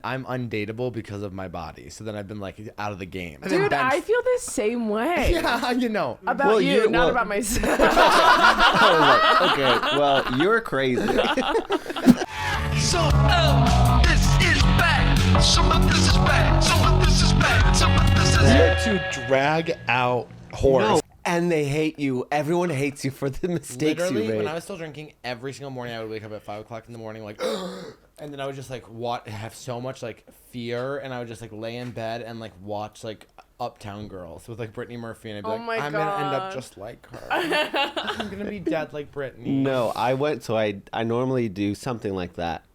I'm undateable because of my body. So then I've been like out of the game. Dude, I feel the same way. Yeah, you know. About not about myself. Okay, well, you're crazy. So, this is back. Some of this is back. Some of this is back. Some of this is Here to drag out whores. No, and they hate you. Everyone hates you for the mistakes Literally, you made. when I was still drinking, every single morning I would wake up at 5 o'clock in the morning, like, and then I would just like have so much like fear, and I would just like lay in bed and like watch like Uptown Girls with like Brittany Murphy, and I'd be like, I'm gonna end up just like her. I'm gonna be dead like Brittany. No, I normally do something like that.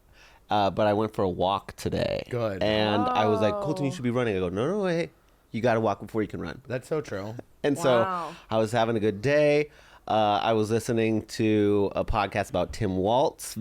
But I went for a walk today. Good. And I was like, Colton, you should be running. I go, no, hey, you got to walk before you can run. That's so true. And so I was having a good day. I was listening to a podcast about Tim Waltz.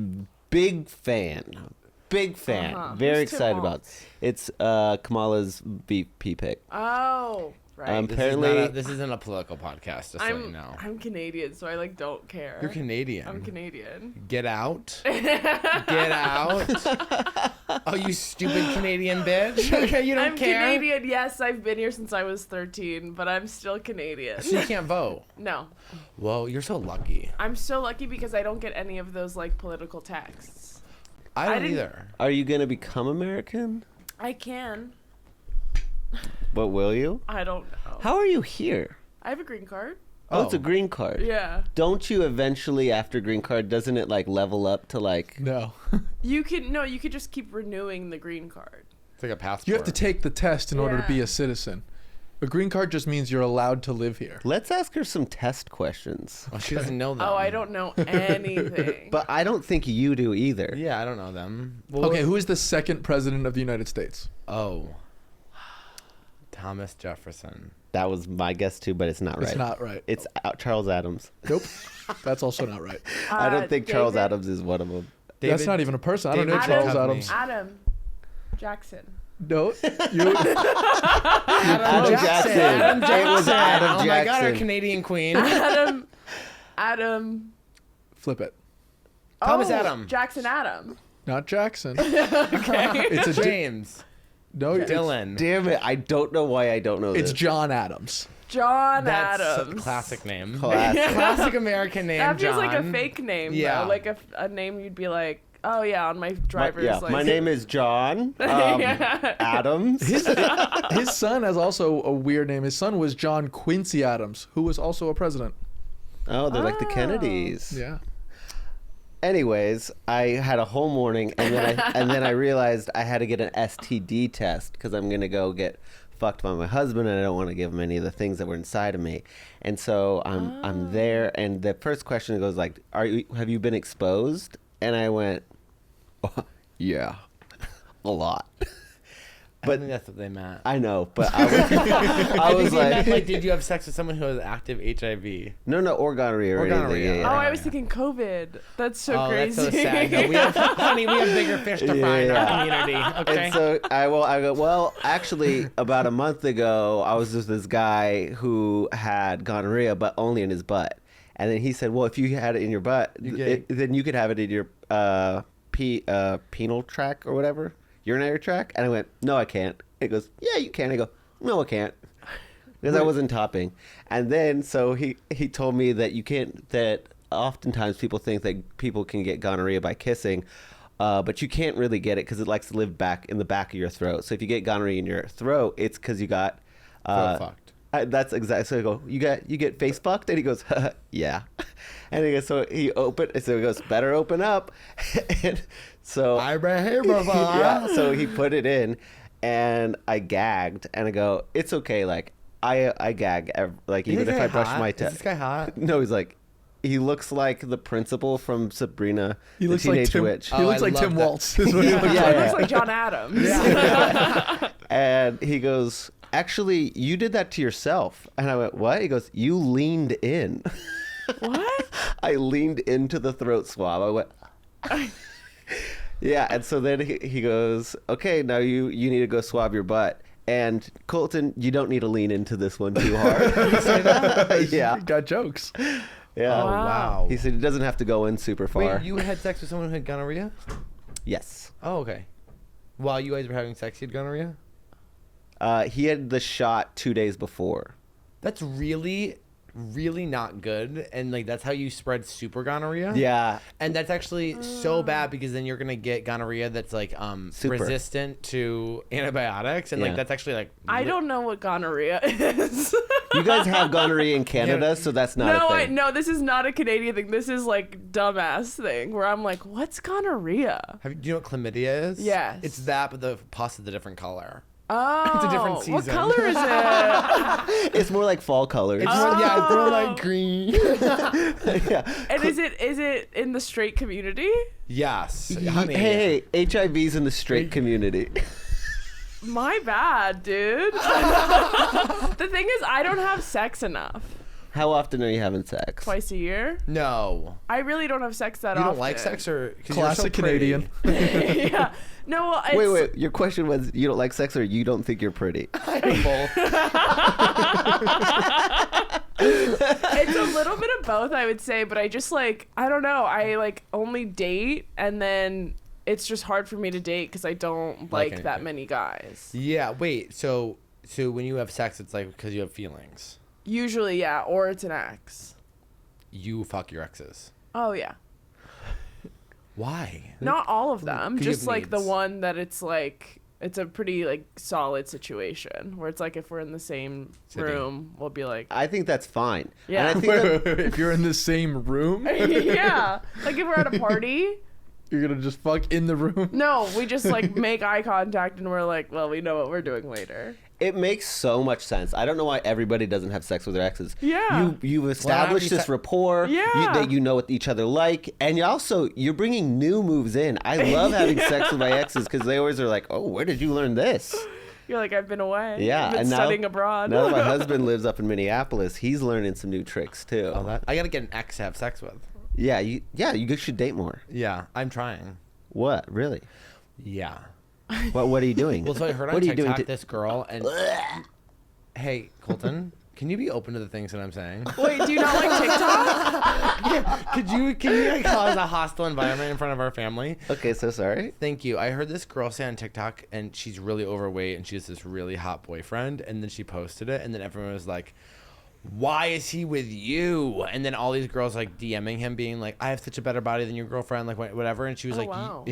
Big fan. Very excited about it. It's Kamala's VP pick. Oh, right. Apparently, this isn't a political podcast, just so you know. I'm Canadian, so I like don't care. You're Canadian. I'm Canadian. Get out. Get out. Oh, you stupid Canadian bitch. Okay, you don't care. I'm Canadian, yes. I've been here since I was 13, but I'm still Canadian. So you can't vote? No. Whoa, you're so lucky. I'm so lucky because I don't get any of those like political texts. I don't either. Are you going to become American? I can. But will you? I don't know. How are you here? I have a green card. Oh, it's a green card. Yeah. Don't you eventually, after green card, doesn't it like level up to like... No. You could just keep renewing the green card. It's like a passport. You have to take the test in order to be a citizen. A green card just means you're allowed to live here. Let's ask her some test questions. Well, she doesn't know them. Oh, I don't know anything. But I don't think you do either. Yeah, I don't know them. Well, Okay, who is the second president of the United States? Oh. Thomas Jefferson. That was my guess too, but it's not right. It's not right. It's Charles Adams. Nope. That's also not right. I don't think Charles David? Adams is one of them. That's not even a person. I don't know David Charles Duchovny. Adams. Adam Jackson. No. Adam Jackson. It was Adam Oh my God, our Jackson. Canadian queen. Adam. Flip it. Thomas Adam. Jackson Adam. Not Jackson. Okay. It's a James. No, Dylan. Damn it. I don't know why I don't know It's this. John Adams. John That's Adams. a classic name. Classic. Classic American name, That feels John. like a fake name, Yeah. though. Like a name you'd be like, oh yeah, on my driver's license. My name is John Adams. His son has also a weird name. His son was John Quincy Adams, who was also a president. Oh, they're like the Kennedys. Yeah. Anyways, I had a whole morning, and then I realized I had to get an STD test because I'm gonna go get fucked by my husband, and I don't want to give him any of the things that were inside of me. And so I'm there, and the first question goes like, have you been exposed? And I went, oh, yeah, a lot. I think that's what they meant. I know, but I was like, did you have sex with someone who has active HIV? no, or gonorrhea or anything. gonorrhea. Yeah. Oh, I was thinking COVID. That's so crazy. That's so sad. No, we have bigger fish to fry in our community. Okay. And so I go, well, actually, about a month ago, I was with this guy who had gonorrhea, but only in his butt. And then he said, well, if you had it in your butt, then you could have it in your penile tract or whatever, urinary tract. And I went, no, I can't. He goes, yeah, you can. I go, no, I can't. Because I wasn't topping. And then, so he told me that you can't, that oftentimes people think that people can get gonorrhea by kissing, but you can't really get it because it likes to live back in the back of your throat. So if you get gonorrhea in your throat, it's because you got... fucked. That's exactly. So I go, you get face fucked, and he goes, yeah. And he goes, so he goes, better open up. And so yeah, so he put it in, and I gagged, and I go, it's okay, like I gag, like even if I brush my teeth. Is this guy hot? No, he's like, he looks like the principal from Sabrina, He the looks like Teenage Tim. Witch. He looks I like love Tim that. Waltz. Is what he looks It like. looks like John Adams. And he goes, actually, you did that to yourself. And I went, what? He goes, you leaned in. What? I leaned into the throat swab. I went, yeah. And so then he goes, okay, now you need to go swab your butt. And Colton, you don't need to lean into this one too hard. Yeah. Got jokes. Yeah. Oh, wow. He said it doesn't have to go in super far. Wait, you had sex with someone who had gonorrhea? Yes. Oh, okay. While you guys were having sex, he had gonorrhea? He had the shot 2 days before. That's really, really not good. And like that's how you spread super gonorrhea. Yeah. And that's actually so bad because then you're gonna get gonorrhea that's like Super. resistant to antibiotics, and Yeah. like that's actually like I don't know what gonorrhea is. You guys have gonorrhea in Canada, so that's not a thing. No, this is not a Canadian thing. This is like dumbass thing where I'm like, what's gonorrhea? Do you know what chlamydia is? Yes. It's that, but the pus is a different color. Oh, It's a different What season. color is it? It's more like fall colors. It's more, yeah, it's more like green. Yeah. And is it in the straight community? Yes, honey. Hey, HIV's in the straight community. My bad, dude. The thing is, I don't have sex enough. How often are you having sex? Twice a year. No, I really don't have sex that you often. don't like sex, or 'cause Classic you're so pretty. Canadian. Yeah. No, well, it's, Wait. Your question was you don't like sex or you don't think you're pretty? I have both. it's a little bit of both, I would say, but I just like, I don't know. I like only date, and then it's just hard for me to date because I don't like that anything. many guys. Yeah. Wait. So when you have sex, it's like because you have feelings. Usually, yeah, or it's an ex. You fuck your exes. Oh yeah. Why? Not all of them, 'Cause you just have like the needs. one that it's like it's a pretty like solid situation where it's like if we're in the same City. room, we'll be like, I think that's fine. Yeah. And I think that, If you're in the same room, yeah, like if we're at a party. you're gonna just fuck in the room. No, we just like make eye contact and we're like, well, we know what we're doing later. it makes so much sense. I don't know why everybody doesn't have sex with their exes. Yeah. You've established you this sa- rapport. Yeah. That you know what each other like, and you're bringing new moves in. I love having sex with my exes because they always are like, "Oh, where did you learn this?" You're like, I've been away. Yeah, I've been and studying abroad. Now that my husband lives up in Minneapolis, he's learning some new tricks too. I gotta get an ex to have sex with. Yeah, you guys should date more. Yeah, I'm trying. What really? Yeah. What are you doing? Well, so I heard on what are you doing TikTok this girl and hey, Colton, can you be open to the things that I'm saying? Wait, do you not like TikTok? Can you like, cause a hostile environment in front of our family? Okay, so sorry. Thank you. I heard this girl say on TikTok, and she's really overweight, and she has this really hot boyfriend, and then she posted it, and then everyone was like, why is he with you? And then all these girls like DMing him, being like, I have such a better body than your girlfriend, like whatever. And she was Oh, like, wow.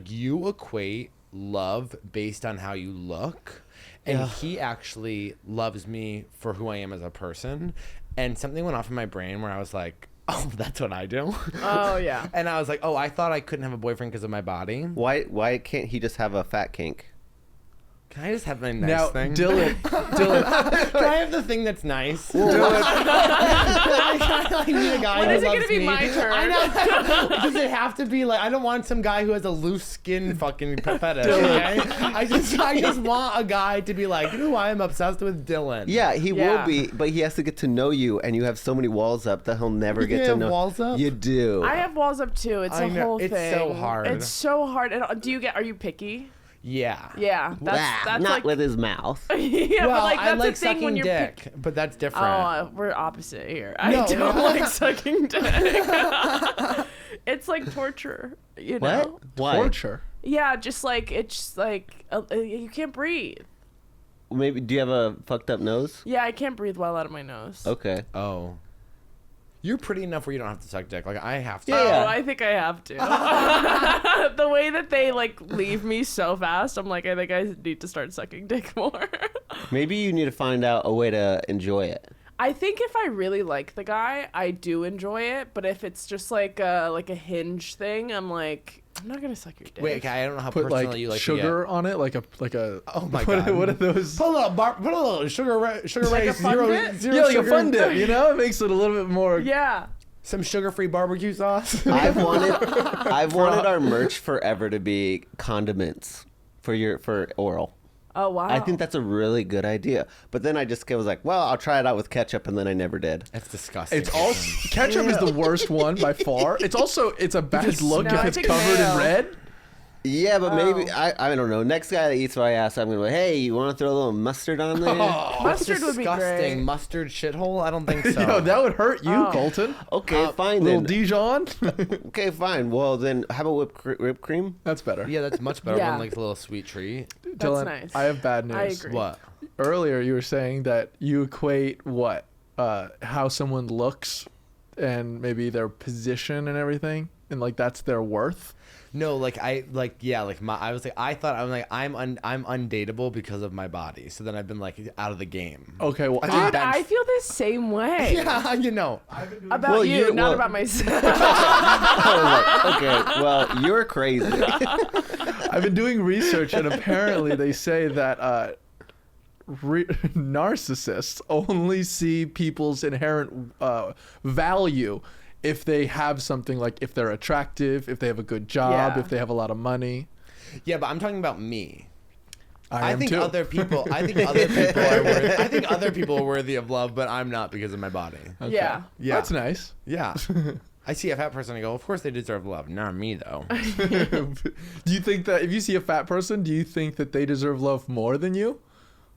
you equate love based on how you look, and he actually loves me for who I am as a person. And something went off in my brain where I was like, oh, that's what I do. Oh yeah. And I was like, oh, I thought I couldn't have a boyfriend because of my body. Why can't he just have a fat kink? Can I just have my nice Now, thing? Dylan, Can I have the thing that's nice? I need a guy When who is it gonna loves be me. my turn? I know. Does it have to be like? I don't want some guy who has a loose skin fucking fetish. Okay? I just want a guy to be like, ooh, I am obsessed with Dylan. Yeah, he Yeah. will be, but he has to get to know you, and you have so many walls up that he'll never get to have know. walls up? You do. I have walls up too. It's I a know. whole It's thing. so hard. It's so hard. And are you picky? Yeah. Yeah. That's Not like with his mouth. yeah, Well, but like I that's like the thing sucking when you're dick, but that's different. Oh, we're opposite here. I No, don't no. like sucking dick. It's like torture, you know? Why? torture. Yeah, just like it's like you can't breathe. Maybe. Do you have a fucked up nose? Yeah, I can't breathe well out of my nose. Okay. Oh. You're pretty enough where you don't have to suck dick. Like I have to. Yeah. Oh, I think I have to. The way that they like leave me so fast, I'm like, I think I need to start sucking dick more. Maybe you need to find out a way to enjoy it. I think if I really like the guy, I do enjoy it. But if it's just like a hinge thing, I'm like, I'm not gonna suck your dick. Wait, okay, I don't know how Put personal like you like sugar to on it, like a. Oh my what, God. What are those? get. Put a little sugar Like ray a fun zero, dip? zero Yeah, like sugar. a fun dip. You know, it makes it a little bit more. Yeah. Some sugar-free barbecue sauce. I've wanted our merch forever to be condiments for oral. Oh wow. I think that's a really good idea. But then I just was like, well, I'll try it out with ketchup, and then I never did. That's disgusting. It's all ketchup is the worst one by far. It's a bad look No, I if it's think covered mayo. in red. Yeah, but maybe I don't know. Next guy that eats my ass, I'm gonna be like, hey, you want to throw a little mustard on there? Mustard would be Disgusting. great. Mustard shithole? I don't think so. Yo, that would hurt you, Colton. Okay, fine Little then. Dijon. Okay, fine. Well then, how about whipped cream? That's better. Yeah, that's much better Yeah. than like a little sweet treat. Dylan, nice. I have bad news. I agree. What? Earlier, you were saying that you equate what, how someone looks, and maybe their position and everything, and like that's their worth. No, like I was like I'm undateable because of my body. So then I've been like out of the game. Okay, well, Dude, I feel the same way. Yeah, you know. About Well, you, not about myself. I was like, okay, well, you're crazy. I've been doing research, and apparently they say that narcissists only see people's inherent value if they have something, like if they're attractive, if they have a good job, Yeah. if they have a lot of money. Yeah, but I'm talking about me. I am think too. other people. I think other people are worthy. I think other people are worthy of love, but I'm not because of my body. Okay. Yeah. Yeah. That's nice. Yeah. I see a fat person and I go, of course they deserve love. Not me though. Do you think that if you see a fat person, do you think that they deserve love more than you?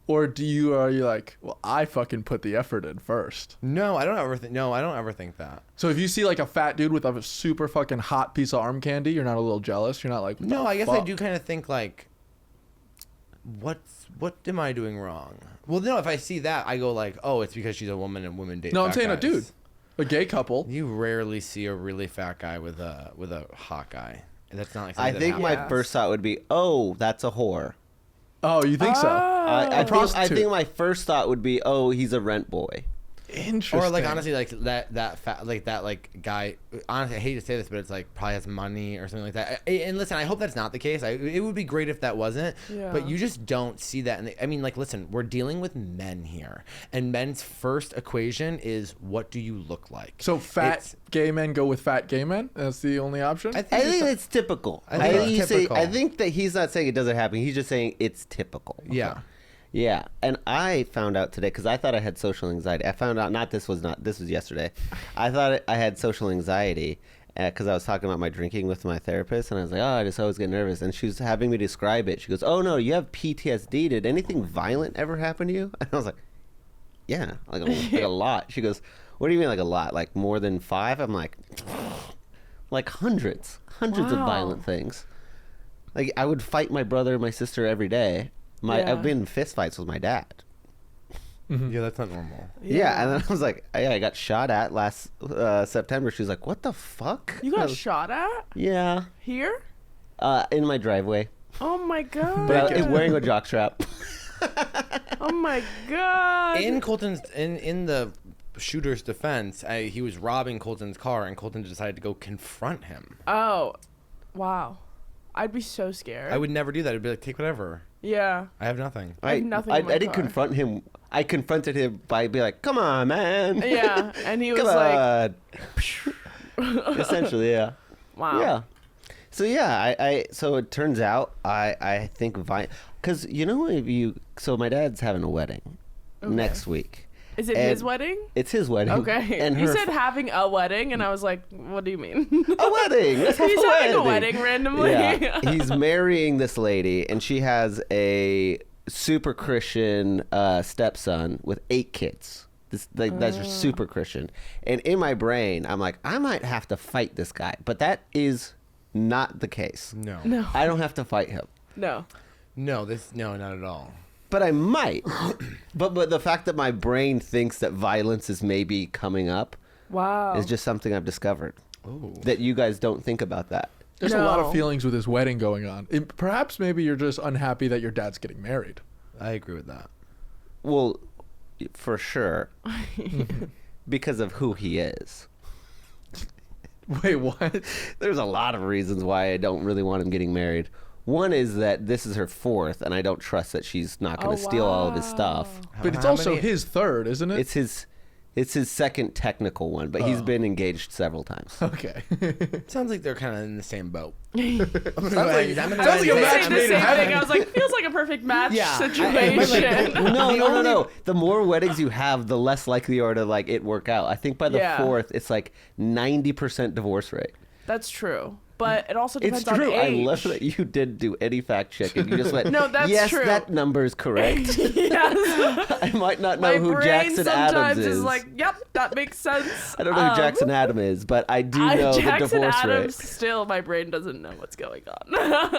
Or are you like, well, I fucking put the effort in first? No, I don't ever think that. So if you see like a fat dude with a super fucking hot piece of arm candy, you're not a little jealous? You're not like, what No, the I guess I fuck? do kind of think like, what am I doing wrong? Well, no, if I see that, I go like, oh, it's because she's a woman and women date. No, I'm fat saying a guys. dude, a gay couple. You rarely see a really fat guy with a hot guy. And that's not like I something think that my Yes. first thought would be, oh, that's a whore. Oh, you think so? I prostitute. think my first thought would be, oh, he's a rent boy. Interesting. Or like honestly, like that fat like that like guy. Honestly, I hate to say this, but it's like probably has money or something like that. And listen, I hope that's not the case. It would be great if that wasn't. Yeah. But you just don't see that. And I mean, like, listen, we're dealing with men here, and men's first equation is what do you look like? So fat It's- gay men go with fat gay men? That's the only option? I think it's typical. I think it's typical. I think that he's not saying it doesn't happen. He's just saying it's typical. Yeah. Yeah, and I found out today because I thought I had social anxiety. I found out this was yesterday. I thought I had social anxiety because I was talking about my drinking with my therapist, and I was like, oh, I just always get nervous. And she was having me describe it. She goes, oh no, you have PTSD. Did anything violent ever happen to you? And I was like, yeah, like a lot. She goes, what do you mean like a lot? Like more than 5? I'm like hundreds of Wow. violent things. Like I would fight my brother, my sister every day. Yeah. I've been in fist fights with my dad. Yeah, that's not normal. Yeah, and then I was like, yeah, I got shot at last September. She was like, what the fuck? You And I got was- shot at Yeah, here? in my driveway, Oh my god. but I was wearing a jockstrap. Oh my god. In Colton's in the shooter's defense, he was robbing Colton's car, and Colton decided to go confront him. Oh, wow. I'd be so scared. I would never do that. I'd be like, take whatever. Yeah. I have nothing. I have nothing in my I didn't car. confront him. I confronted him by being like, come on, man. Yeah, and he was Come like, on. Essentially, yeah. wow. Yeah. So yeah, so it turns out I think because you know so my dad's having a wedding next week. Is it And his wedding? It's his wedding. Okay. And You her said having a wedding, and I was like, what do you mean? a wedding. Let's have He's a having wedding. a wedding randomly. Yeah. He's marrying this lady, and she has a super Christian stepson with 8 kids. That's just super Christian. And in my brain, I'm like, I might have to fight this guy, but that is not the case. No. No. I don't have to fight him. No. No, not at all. But I might. but the fact that my brain thinks that violence is maybe coming up Wow. is just something I've discovered. Ooh. That you guys don't think about that. There's a lot No. of feelings with this wedding going on. Perhaps maybe you're just unhappy that your dad's getting married. I agree with that. Well, for sure. Because of who he is. Wait, what? There's a lot of reasons why I don't really want him getting married. One is that this is her 4th, and I don't trust that she's not going to steal all of his stuff. But it's How also many- his third, isn't it? It's his second technical one, but he's been engaged several times. Okay. Sounds like they're kind of in the same boat. Sounds like I was gonna say the same thing. I was like, feels like a perfect match Yeah. situation. No. The more weddings you have, the less likely you are to like it work out. I think by the Yeah. 4th, it's like 90% divorce rate. That's true. but it also depends It's true. on I age. love that you didn't do any fact checking. You just went, No, that's yes, true. that number is correct. Yes. I might not know My who brain Jackson sometimes Adams is is. like, yep, that makes sense. I don't know who Jackson Adams is, but I do know the Jackson divorce Adams, rate. still, my brain doesn't know what's going on.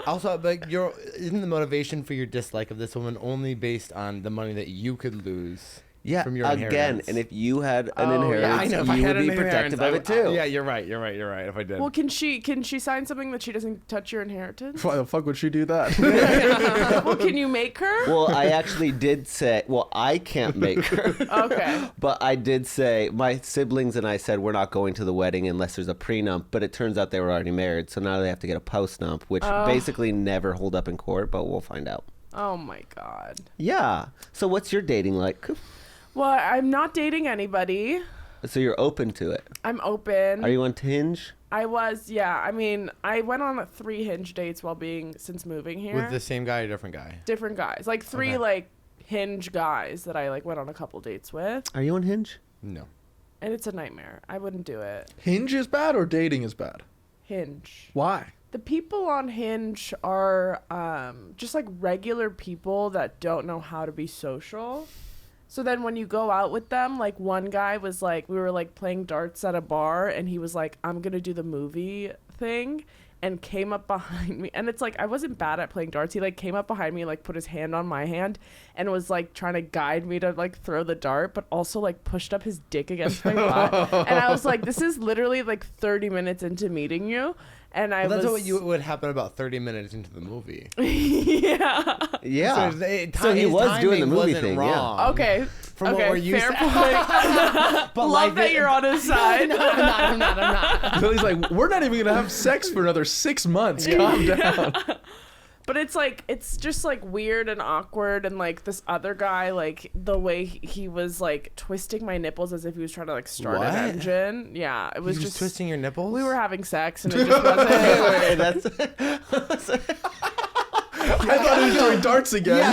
Also, like, isn't the motivation for your dislike of this woman only based on the money that you could lose? Yeah, From your again, inheritance? and if you had an Oh, inheritance, yeah, I know. If I you had would an be protective of it too. Yeah, you're right. If I did. Well, can she sign something that she doesn't touch your inheritance? Why the fuck would she do that? Well, can you make her? Well, I actually did say, well, I can't make her. Okay. But I did say, my siblings and I said we're not going to the wedding unless there's a prenup, but it turns out they were already married, so now they have to get a postnup, which basically never hold up in court, but we'll find out. Oh my God. Yeah. So what's your dating like? Well, I'm not dating anybody. So you're open to it. I'm open. Are you on Hinge? I was, yeah. I mean, I went on 3 Hinge dates since moving here. With the same guy or different guy? Different guys. Like 3 Okay. like Hinge guys that I like went on a couple dates with. Are you on Hinge? No. And it's a nightmare. I wouldn't do it. Hinge is bad or dating is bad? Hinge. Why? The people on Hinge are just like regular people that don't know how to be social. So then when you go out with them, like one guy was like, we were like playing darts at a bar and he was like, I'm going to do the movie thing, and came up behind me. And it's like, I wasn't bad at playing darts. He like came up behind me, like put his hand on my hand and was like trying to guide me to like throw the dart, but also like pushed up his dick against my butt. And I was like, this is literally like 30 minutes into meeting you. And I Well, that's was... what would happen about 30 minutes into the movie. Yeah. Yeah. So, So he his was doing the timing movie wasn't thing, yeah. wrong. Okay. From what okay, we're used fair to. point. But Love that you're on his side. I'm not. So he's like, we're not even gonna have sex for another 6 months. Calm down. But it's like, it's just like weird and awkward, and like this other guy, like the way he was like twisting my nipples as if he was trying to like start What? an engine. Yeah, it was He's just twisting your nipples? We were having sex and it just wasn't. Wait, that's I thought he was doing darts again.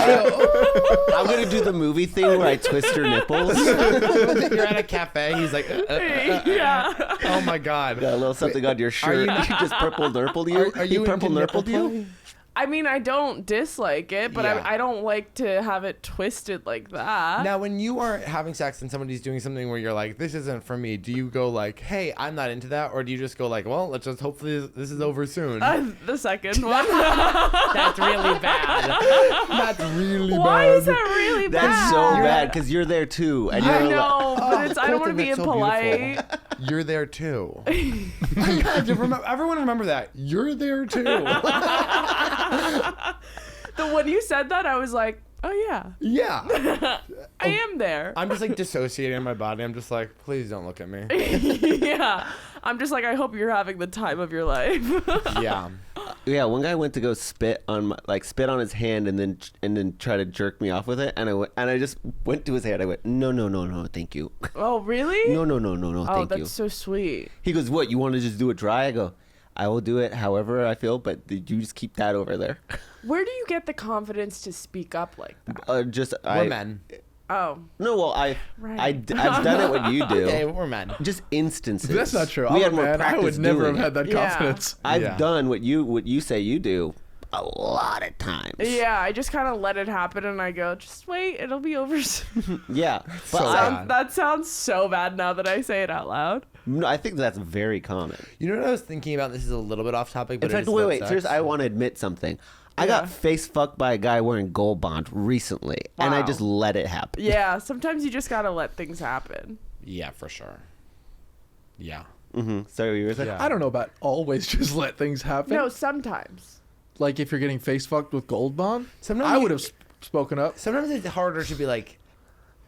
I'm gonna do the movie thing where I twist your nipples. You're at a cafe. He's like, Yeah. oh my God. Got a little something on your shirt. you- He just purple nurpled you. Are you He purple into nipple nurpled you? play? I mean, I don't dislike it, but Yeah. I don't like to have it twisted like that. Now, when you are having sex and somebody's doing something where you're like, this isn't for me, do you go like, hey, I'm not into that? Or do you just go like, well, let's just hopefully this is over soon? The second one. That's really bad. That's really bad. Why is that really bad? That's so bad because you're there too, and you're I like, know, but it's, I don't want to Colton, be that's so impolite. You're there too. God, everyone remember that. You're there too. When you said that, I was like, oh yeah, Yeah. I am there. I'm just like dissociating in my body. I'm just like, please don't look at me. Yeah, I'm just like, I hope you're having the time of your life. Yeah. yeah. One guy went to go spit on his hand and then try to jerk me off with it, and I just went to his hand. I went, no, thank you. Oh really? No, Oh, thank that's you. so sweet. He goes, what? You want to just do it dry? I go, I will do it however I feel, but you just keep that over there. Where do you get the confidence to speak up like that? We're men. Oh, No, well, I've done it what you do. Okay, we're men. Just instances. That's not true. We I'm had a more man. I practice would never have doing had it. that Yeah. confidence. I've Yeah. done what you say you do a lot of times. yeah. I just kind of let it happen, and I go, just wait, it'll be over soon. Yeah. But So I, bad. That sounds so bad now that I say it out loud. no, I think that's very common. You know what I was thinking about? This is a little bit off topic, but In it fact, is about wait. sex. Seriously, I want to admit something. I Yeah. got face fucked by a guy wearing Gold Bond recently, and I Wow. just let it happen. Yeah, sometimes you just gotta let things happen. Yeah, for sure. Yeah. Mm-hmm. Sorry, you were saying? Yeah. I don't know about always just let things happen. No, sometimes. Like if you're getting face fucked with Gold Bond, Sometimes I you- would have spoken up. Sometimes it's harder to be like,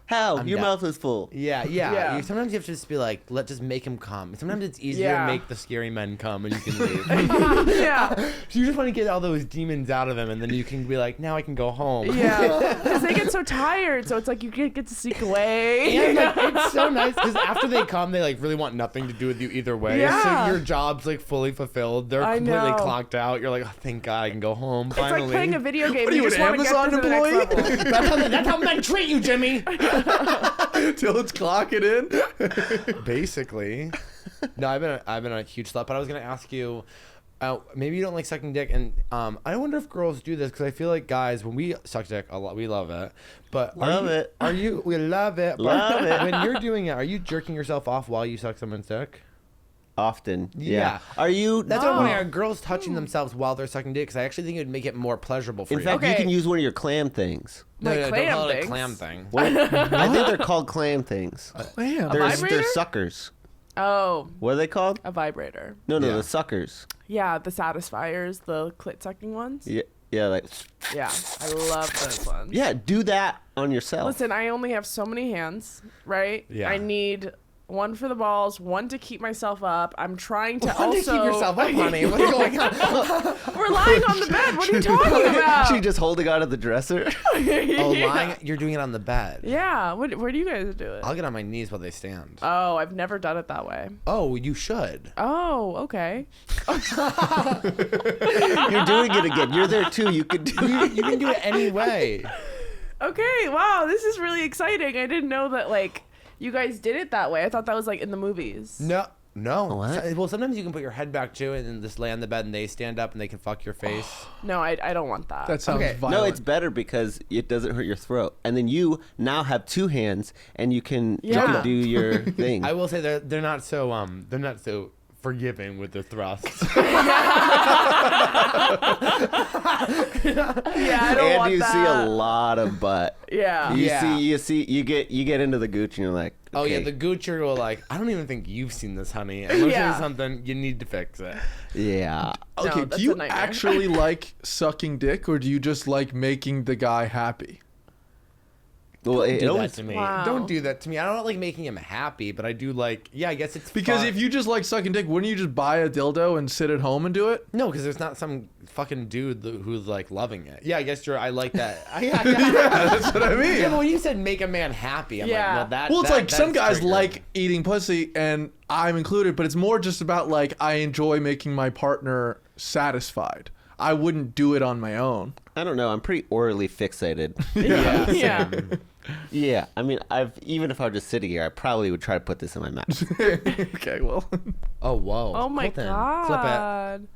How? I'm Your down. mouth is full. yeah. Yeah. Sometimes you have to just be like, just make him come. Sometimes it's easier Yeah. to make the scary men come and you can leave. Yeah. So you just want to get all those demons out of him, and then you can be like, now I can go home. Yeah. Because they get so tired, so it's like you get to sneak away. And like, it's so nice because after they come, they like really want nothing to do with you either way. Yeah. So your job's like fully fulfilled. They're I completely know. clocked out. You're like, oh, thank God I can go home. It's like Finally. playing a video game. What are you, just an want to Amazon get to the next employee? level. That's how men treat you, Jimmy. Till it's clocking in. Basically. No, I've been a huge slut, but I was gonna ask you. Maybe you don't like sucking dick, and I wonder if girls do this because I feel like guys, when we suck dick a lot, we love it. But Love it. Are you? We love it. But Love it. When you're doing it, are you jerking yourself off while you suck someone's dick? Often. Yeah. Yeah. Are you? That's what I'm wondering. Are girls touching themselves while they're sucking dick? Because I actually think it would make it more pleasurable for In you. fact, you Okay. can use one of your clam things. no, Like don't clam call it a things? clam thing. What? I think they're called clam things. Damn. They're vibrator? suckers. Oh, What are they called? a vibrator. No, Yeah. the suckers. Yeah, the satisfiers, the clit sucking ones. Yeah, like Yeah, I love those ones. yeah. Do that on yourself. Listen, I only have so many hands, right? Yeah. I need one for the balls, one to keep myself up. I'm trying to One also to keep yourself up, honey. What's going on? We're lying on the bed. What are you talking about? She just holding on to the dresser. Oh, lying. You're doing it on the bed. Yeah. Where do you guys do it? I'll get on my knees while they stand. Oh, I've never done it that way. Oh, you should. Oh, okay. You're doing it again. You're there too. You could do it. You can do it anyway. Okay. Wow, this is really exciting. I didn't know that like you guys did it that way. I thought that was like in the movies. No. What? Well, sometimes you can put your head back to it and just lay on the bed and they stand up and they can fuck your face. No, I don't want that. That sounds Okay. violent. No, it's better because it doesn't hurt your throat. And then you now have two hands and you can Yeah. do your thing. I will say they're not so forgiving with their thrusts. Yeah, I don't and want you that. see a lot of butt. Yeah. You get into the gooch and you're like, Oh yeah, okay. the goocher will like. I don't even think you've seen this, honey. I'm gonna Yeah. say something. You need to fix it. Yeah. Okay, that's do you a nightmare. actually like sucking dick, or do you just like making the guy happy? Well, it Do that always, to me. Wow. Don't do that to me. I don't like making him happy, but I do like. Yeah, I guess it's Because fun. if you just like sucking dick, wouldn't you just buy a dildo and sit at home and do it? No, because there's not some fucking dude who's like loving it. Yeah, I guess I like that. Yeah, That's what I mean. Yeah, but when you said make a man happy, I'm Yeah. like, Well, it's like some guys triggering. like eating pussy, and I'm included, but it's more just about like I enjoy making my partner satisfied. I wouldn't do it on my own. I don't know. I'm pretty orally fixated. Yeah, Yeah. same. Yeah. I mean, even if I were just sitting here, I probably would try to put this in my mouth. Okay, well, Oh whoa. Oh my Colton, god.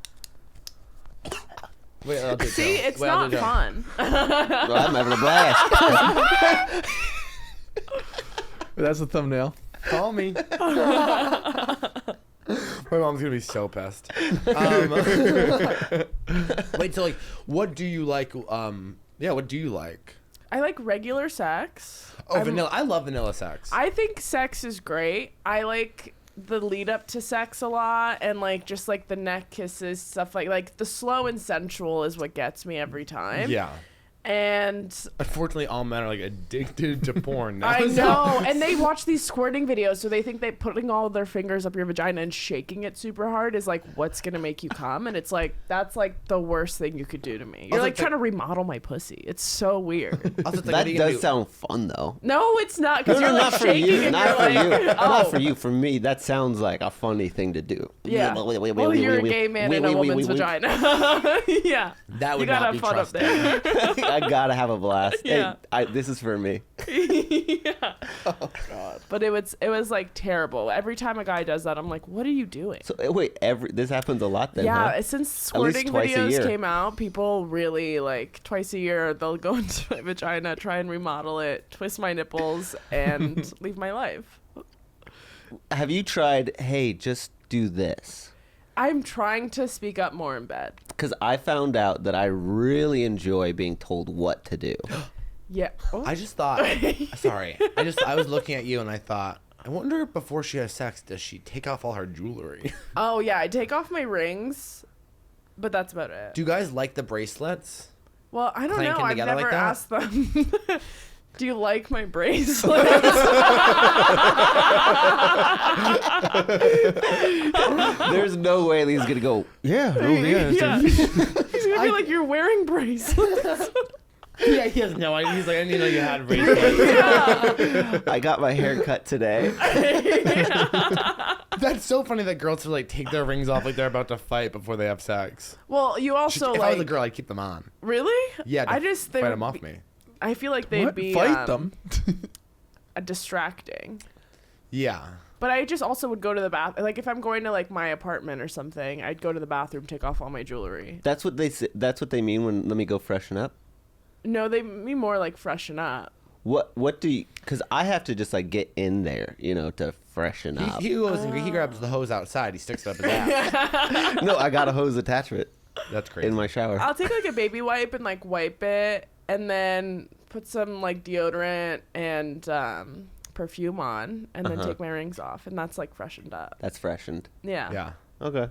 Flip it. Wait, I'll do it, See, Joe. it's Wait, I'll not do it, Joe. fun. Well, I'm having a blast. that's the thumbnail. Call me. My mom's gonna be so pissed. Wait, so like, what do you like? Yeah, what do you like? I like regular sex. Oh, vanilla. I love vanilla sex. I think sex is great. I like the lead up to sex a lot and like just like the neck kisses, stuff like the slow and sensual is what gets me every time. Yeah. And Unfortunately, all men are like addicted to porn now. I so- know, and they watch these squirting videos, so they think that putting all their fingers up your vagina and shaking it super hard is like what's gonna make you come, and it's like that's like the worst thing you could do to me. You're Also, like it's trying to remodel my pussy. It's so weird. Also, it's like, what That are you gonna does do? sound fun, though. No, it's not because No, you're like not for shaking you. and Not you're for like, you. oh. Not for you. For me, that sounds like a funny thing to do. Yeah. Well, you're a gay man in a woman's vagina. Yeah. That would You gotta not be have fun up trusting. there. I gotta have a blast. Yeah. Hey, this is for me. Yeah. Oh god. But it was like terrible. Every time a guy does that, I'm like, what are you doing? So wait, this happens a lot then, Yeah, huh? since At least squirting twice a videos year. came out, people really like twice a year they'll go into my vagina, try and remodel it, twist my nipples, and leave my life. Have you tried? Hey, just do this. I'm trying to speak up more in bed. Because I found out that I really enjoy being told what to do. Yeah. Oh. I just thought. Sorry. I was looking at you and I thought. I wonder if before she has sex, does she take off all her jewelry? Oh yeah, I take off my rings, but that's about it. Do you guys like the bracelets? Well, I don't know. clanking I've together never like that? asked them. Do you like my bracelets? There's no way he's gonna go. Yeah, Yeah. He's gonna be like, you're wearing bracelets. Yeah, he has no idea. He's like, I didn't know you had bracelets. Yeah. I got my hair cut today. That's so funny that girls will like take their rings off like they're about to fight before they have sex. Well, you also if I was a like girl, I'd keep them on. really? Yeah, to I just think fight them off me. I feel like they'd What? be Fight them? distracting. Yeah. But I just also would go to the bath. Like if I'm going to like my apartment or something, I'd go to the bathroom, take off all my jewelry. That's what they say, that's what they mean when let me go freshen up. No, they mean more like freshen up. What do you? Because I have to just like get in there, you know, to freshen up. He goes and he grabs the hose outside. He sticks it up his ass. No, I got a hose attachment That's crazy. in my shower. I'll take like a baby wipe and like wipe it, and then put some like deodorant and perfume on, and then take my rings off, and that's like freshened up. That's freshened. Yeah. Yeah. Okay.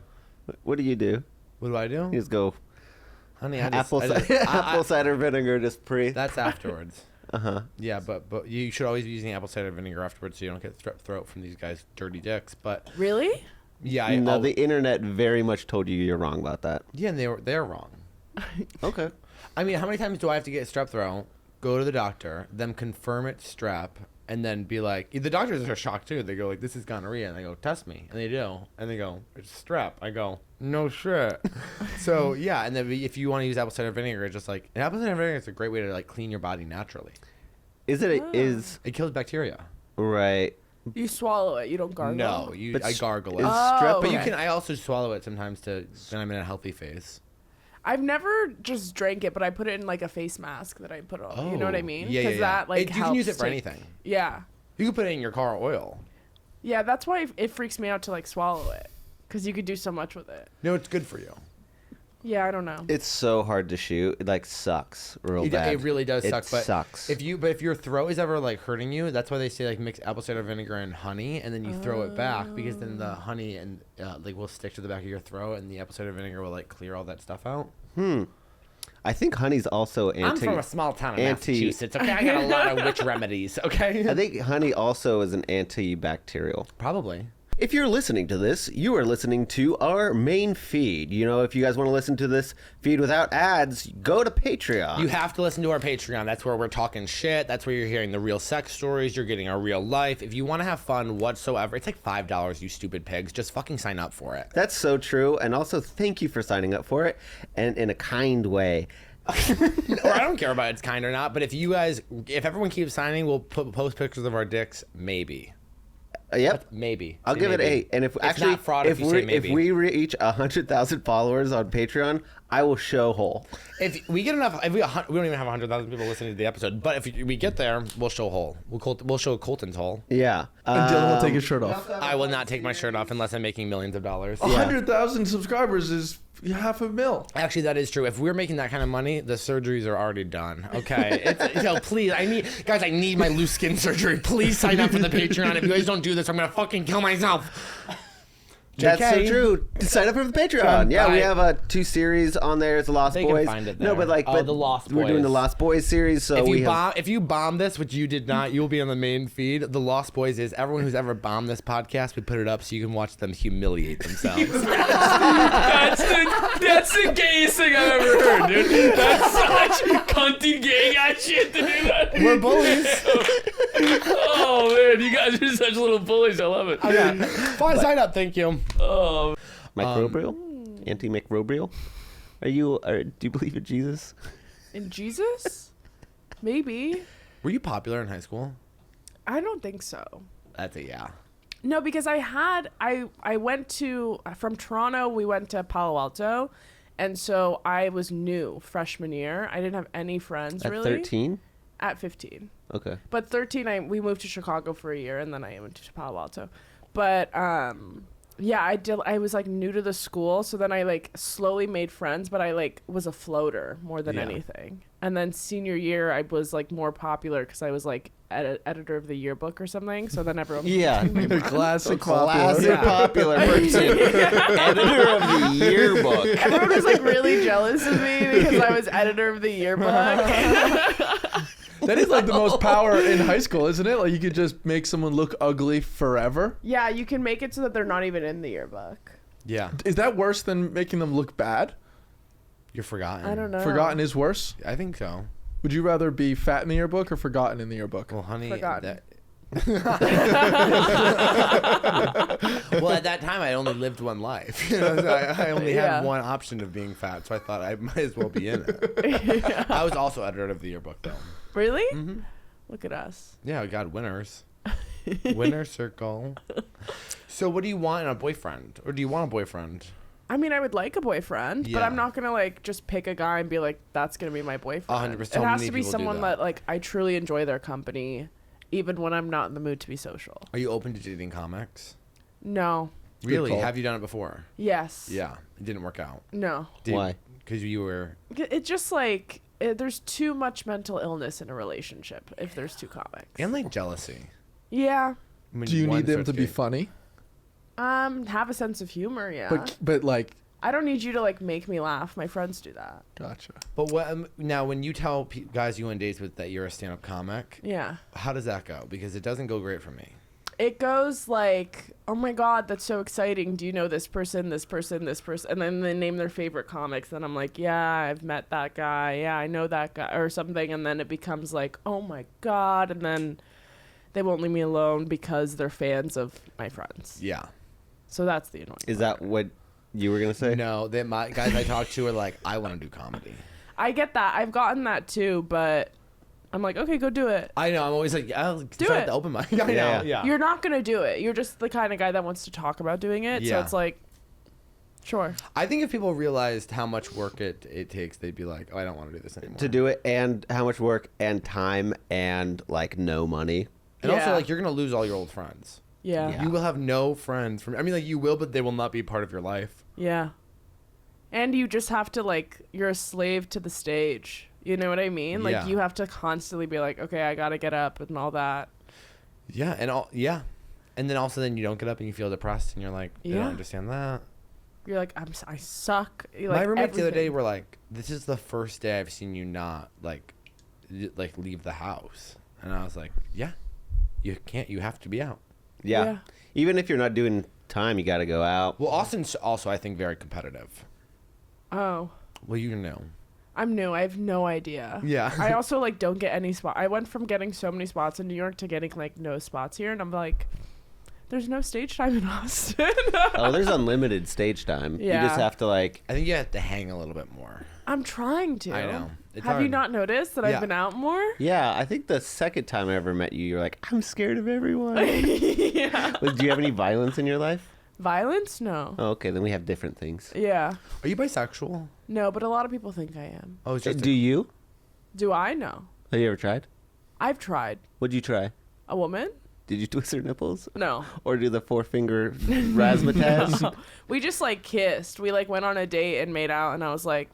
What do you do? What do I do? You just go Honey, apple cider vinegar, just pre. That's afterwards. Uh-huh. Yeah, but you should always be using apple cider vinegar afterwards so you don't get strep throat from these guys' dirty dicks. But Really? yeah, No, the internet very much told you you're wrong about that. yeah, and they're wrong. Okay. I mean, how many times do I have to get strep throat? Go to the doctor, them confirm it's strep, and then be like, the doctors are shocked too. They go like, "This is gonorrhea," and I go, "Test me," and they do, and they go, "It's strep." I go, "No shit." So yeah, and then if you want to use apple cider vinegar, it's just like and apple cider vinegar is a great way to like clean your body naturally. Is it is It kills bacteria. right? You swallow it. You don't gargle. No, But I gargle it. Is Oh, strep? But you okay. can. I also swallow it sometimes to when I'm in a healthy phase. I've never just drank it, but I put it in like a face mask that I put on. You know what I mean? Yeah, yeah, yeah. That like you can use it helps for take- anything. Yeah. You can put it in your car oil. Yeah, that's why it freaks me out to like swallow it, because you could do so much with it. No, it's good for you. Yeah, I don't know. It's so hard to shoot. It like sucks real bad. It really does It suck. But sucks. if your throat is ever like hurting you, that's why they say like mix apple cider vinegar and honey, and then you throw it back because then the honey and like will stick to the back of your throat, and the apple cider vinegar will like clear all that stuff out. I think honey's also I'm from a small town in anti- Massachusetts. Okay, I got a lot of witch remedies. Okay, I think honey also is an antibacterial. probably. If you're listening to this, you are listening to our main feed. You know, if you guys want to listen to this feed without ads, go to Patreon. You have to listen to our Patreon. That's where we're talking shit. That's where you're hearing the real sex stories. You're getting our real life. If you want to have fun whatsoever, it's like $5, you stupid pigs. Just fucking sign up for it. That's so true. And also, thank you for signing up for it, and in a kind way. Or I don't care about it's kind or not, but if everyone keeps signing, we'll post pictures of our dicks. Maybe. Yep. Maybe. I'll Say give it maybe. 8. And if It's actually, not fraud if you say maybe. if we reach 100,000 followers on Patreon, I will show whole. If we get enough, we don't even have 100,000 people listening to the episode. But if we get there, we'll show hole. We'll show Colton's hole. Yeah. And Dylan will take his shirt off. I will not take my shirt off unless I'm making millions of dollars. 100,000 subscribers is $500,000. Actually, that is true. If we're making that kind of money, the surgeries are already done. Okay, please, I need my loose skin surgery. Please sign up for the Patreon. If you guys don't do this, I'm gonna fucking kill myself. That's so JK. true. Sign up for the Patreon. Yeah, we Bye. have 2 series on there. It's the Lost They can Boys. find it No, there. but like, Oh, the Lost We're doing the Boys. Lost Boys series. So If you bomb this, which you did not, you'll be on the main feed. The Lost Boys is everyone who's ever bombed this podcast. We put it up so you can watch them humiliate themselves. That's the gayest thing I've ever heard, dude. That's such cunty gay guy shit to do that. We're bullies. Oh man, you guys are such little bullies. I love it. Okay. Fine, sign up. Thank you. Oh, Microbial? Antimicrobial? Do you believe in Jesus? In Jesus? Maybe. Were you popular in high school? I don't think so. That's a yeah. No, because I went to from Toronto. We went to Palo Alto, and so I was new freshman year. I didn't have any friends At really. 13? At 15. Okay. But 13, we moved to Chicago for a year, and then I went to Palo Alto. But yeah, I was like new to the school, so then I like slowly made friends, but I like was a floater more than Yeah. anything. And then senior year, I was like more popular because I was like editor of the yearbook or something. So then everyone Yeah. Classic Classic popular person. Editor of the yearbook. everyone was like really jealous of me because I was editor of the yearbook. That is like the most power in high school, isn't it? Like you could just make someone look ugly forever. Yeah, you can make it so that they're not even in the yearbook. Yeah. Is that worse than making them look bad? You're forgotten. I don't know. Forgotten is worse. I think so. Would you rather be fat in the yearbook or forgotten in the yearbook? Well, honey. Forgotten. Well, at that time, I only lived one life. You know, so I only Yeah. had one option of being fat, so I thought I might as well be in it. I was also editor of the yearbook, though. Really? Mm-hmm. Look at us. Yeah, we got winners. Winner circle. So what do you want in a boyfriend? Or do you want a boyfriend? I mean, I would like a boyfriend, but Yeah. I'm not gonna like just pick a guy and be like, that's gonna be my boyfriend. 100%. It So has many to be people do someone that. that like I truly enjoy their company, even when I'm not in the mood to be social. Are you open to dating comics? No. Really? call. Have you done it before? Yes. Yeah. It didn't work out. No. Why? Because you were... It just like there's too much mental illness in a relationship if there's two comics. And like jealousy. Yeah. When Do you one need them starts to be getting- funny? Have a sense of humor. Yeah. But like, I don't need you to like make me laugh. My friends do that. gotcha. But what now when you tell guys you on dates with that you're a stand-up comic, Yeah. how does that go? Because it doesn't go great for me. It goes like, oh my God, that's so exciting. Do you know this person, this person, this person? And then they name their favorite comics. And I'm like, yeah, I've met that guy. Yeah, I know that guy or something. And then it becomes like, oh my God. And then they won't leave me alone because they're fans of my friends. Yeah. So that's the annoying Is part. that what you were gonna say? No, that my guys I talk to are like, I want to do comedy. I get that. I've gotten that too, but I'm like, okay, go do it. I know. I'm always like, I'll Do start it. the open mic. I know. Yeah. Yeah. You're not going to do it. You're just the kind of guy that wants to talk about doing it. So Yeah. it's like, sure. I think if people realized how much work it takes, they'd be like, oh, I don't want to do this anymore. To do it, and how much work and time and like no money. And also, Yeah. like, you're gonna lose all your old friends. Yeah. Yeah. You will have no friends from. I mean, like, you will, but they will not be part of your life. Yeah. And you just have to like you're a slave to the stage. You know what I mean? Like Yeah. you have to constantly be like, okay, I got to get up and all that. Yeah, and then also then you don't get up and you feel depressed and you're like, I Yeah. don't understand that. You're like, I suck. You're My like, roommates the other day everything. were like, this is the first day I've seen you not like leave the house, and I was like, yeah, you can't. You have to be out. Yeah. Yeah. Even if you're not doing time, you got to go out. Well, Austin's also I think very competitive. Oh. Well, you know. I'm new. I have no idea. Yeah. I also like don't get any spot. I went from getting so many spots in New York to getting like no spots here, and I'm like, there's no stage time in Austin. Oh, there's unlimited stage time. You Yeah. just have to like. I think you have to hang a little bit more. I'm trying to. I know. It's Have you hard. not noticed that Yeah. I've been out more? Yeah, I think the second time I ever met you, you're like, I'm scared of everyone. Yeah. Well, do you have any violence in your life? Violence? No. Oh, okay, then we have different things. Yeah. Are you bisexual? No, but a lot of people think I am. Oh, it's just Do you? Do I know? Have you ever tried? I've tried. What'd you try? A woman? Did you twist her nipples? No. Or do the 4-finger razzmatazz? No. We just like kissed. We like went on a date and made out, and I was like,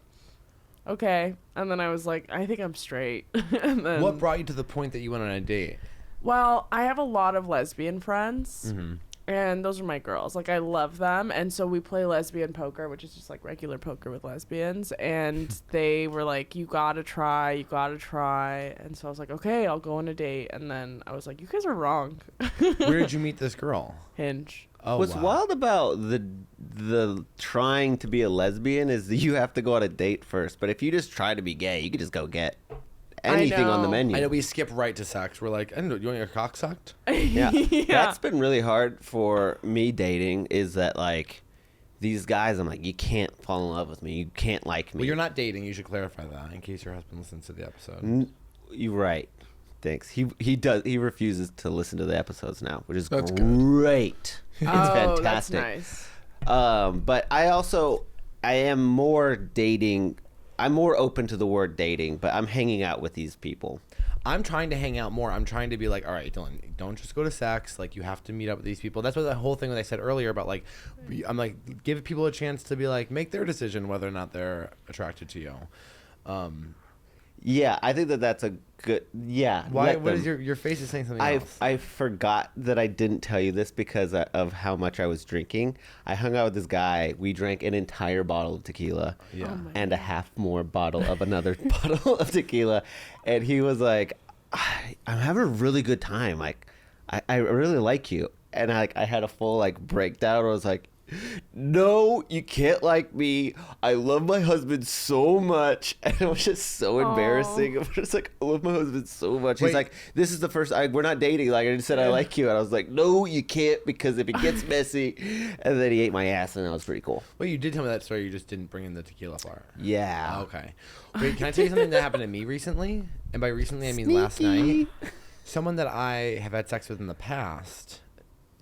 okay. And then I was like, I think I'm straight. And then, what brought you to the point that you went on a date? well, I have a lot of lesbian friends. Mm-hmm. And those are my girls. Like, I love them. And so we play lesbian poker, which is just like regular poker with lesbians. And they were like, you gotta try, you gotta try. And so I was like, okay, I'll go on a date. And then I was like, you guys are wrong. Where did you meet this girl? Hinge. Oh, What's wow. wild about the trying to be a lesbian is that you have to go on a date first. But if you just try to be gay, you could just go get anything on the know. menu. I know we skip right to sex. We're like, I don't know, you want your cock sucked? Yeah. Yeah. That's been really hard for me dating is that like these guys I'm like, you can't fall in love with me. You can't like me. Well, you're not dating. You should clarify that in case your husband listens to the episode. You're right. Thanks. He refuses to listen to the episodes now, which is That's good. great. It's Oh, fantastic. that's nice. But I am more dating. I'm more open to the word dating, but I'm hanging out with these people. I'm trying to hang out more. I'm trying to be like, all right, Dylan, don't just go to sex. Like, you have to meet up with these people. That's what the whole thing that I said earlier about, like, I'm like, give people a chance to be like, make their decision whether or not they're attracted to you. Yeah, I think that's a good. Yeah. Why? let What is them. your face is saying something I else? I forgot that I didn't tell you this because of how much I was drinking. I hung out with this guy. We drank an entire bottle of tequila. Yeah. Oh my And a half more bottle of another bottle of tequila, and he was like, "I'm having a really good time. Like, I really like you." And I had a full like breakdown. Where I was like, "No, you can't like me. I love my husband so much," and it was just so embarrassing. I was just like, "I love my husband so much." Wait. He's like, "This is the first. We're not dating. Like, I just said I like you," and I was like, "No, you can't because if it gets messy," and then he ate my ass, and that was pretty cool. Well, you did tell me that story. You just didn't bring in the tequila part. Yeah. Okay. Wait, can I tell you something that happened to me recently? And by recently, I mean last night. Someone that I have had sex with in the past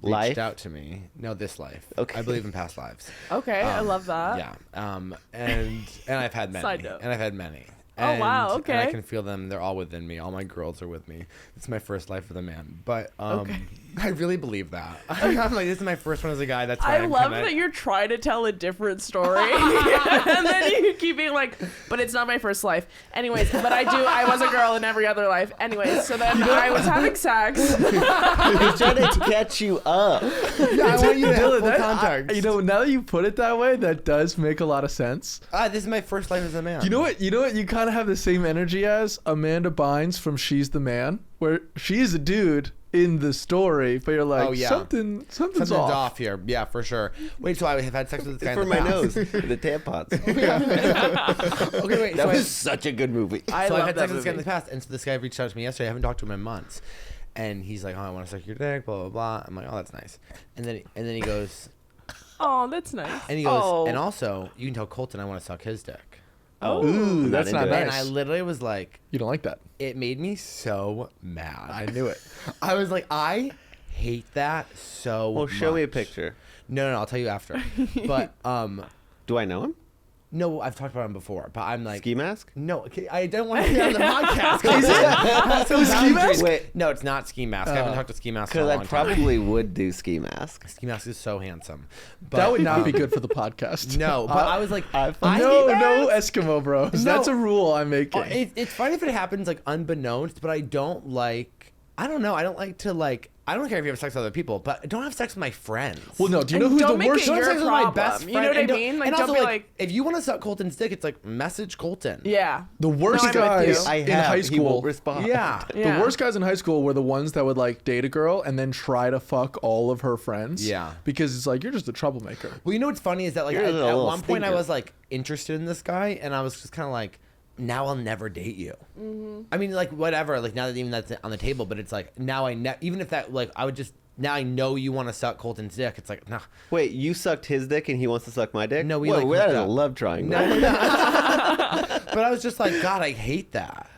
reached Life? out to me. No, this life. Okay. I believe in past lives. Okay, I love that. Yeah. And I've had many. Side note. And I've had many. Oh, wow, And I okay. can feel them. They're all within me. All my girls are with me. It's my first life with a man. But Okay. I really believe that. I'm like, this is my first one as a guy. That's why I I'm love kinda, that you're trying to tell a different story, and then you keep being like, "But it's not my first life." Anyways, but I was a girl in every other life. Anyways, so then I was having sex. He's trying to catch you up. Yeah, I want you to have full That- context. you know, now that you put it that way, that does make a lot of sense. This is my first life as a man. You know what? You kind of have the same energy as Amanda Bynes from She's the Man, where she's a dude in the story, but you're like, Oh, yeah. something's Something's off. off here. Yeah, for sure. Wait, so I have had sex with this guy For in the my past. nose, the tampons. Okay, wait. That so was such a good movie. I so I've love had that sex with this guy in movie. the past, and so this guy reached out to me yesterday. I haven't talked to him in months, and he's like, "Oh, I want to suck your dick," blah blah blah. I'm like, "Oh, that's nice." And then he goes, Oh, that's nice. and he goes, Oh. and also you can tell Colton I want to suck his dick. Oh, Ooh, that's not into it. And nice. I literally was like, You don't like that? it made me so mad. I knew it. I was like, I hate that so. Well, show me a much. picture. No, I'll tell you after. But Do I know him? no, I've talked about him before. But I'm like, Ski mask? no, okay, I don't want to be on the podcast. Is it? Ski mask? Wait. No, it's not Ski Mask. I haven't talked to Ski Mask in a Because long I time. probably would do ski mask. Ski Mask is so handsome. But, That would not be good for the podcast. No, but I was like, I No, hate no that. Eskimo bros. No. That's a rule I'm making. It's fine if it happens like unbeknownst, but I don't like. I don't know. I don't like to like. I don't care if you have sex with other people, but don't have sex with my friends. well, no. Do you know And who's the don't make worst? it Don't have your sex with my problem. best You friend. know what I and don't- mean? Like, and don't also, be like, like- if you want to suck Colton's dick, it's like message Colton. Yeah. The worst No, I'm with guys you. I in have. high He school. won't respond. Yeah. Yeah. The worst guys in high school were the ones that would like date a girl and then try to fuck all of her friends. Yeah. Because it's like you're just a troublemaker. Well, you know what's funny is that like You're a at little one point I stinker. was like interested in this guy, and I was just kind of like, now I'll never date you. I mean, like whatever. Like now that even that's on the table, but it's like now even if that like I would just now I know you want to suck Colton's dick. It's like nah. Wait, you sucked his dick and he wants to suck my dick? No, we, Whoa, like, that hooked is a up. love triangle. No, but I was just like, God, I hate that.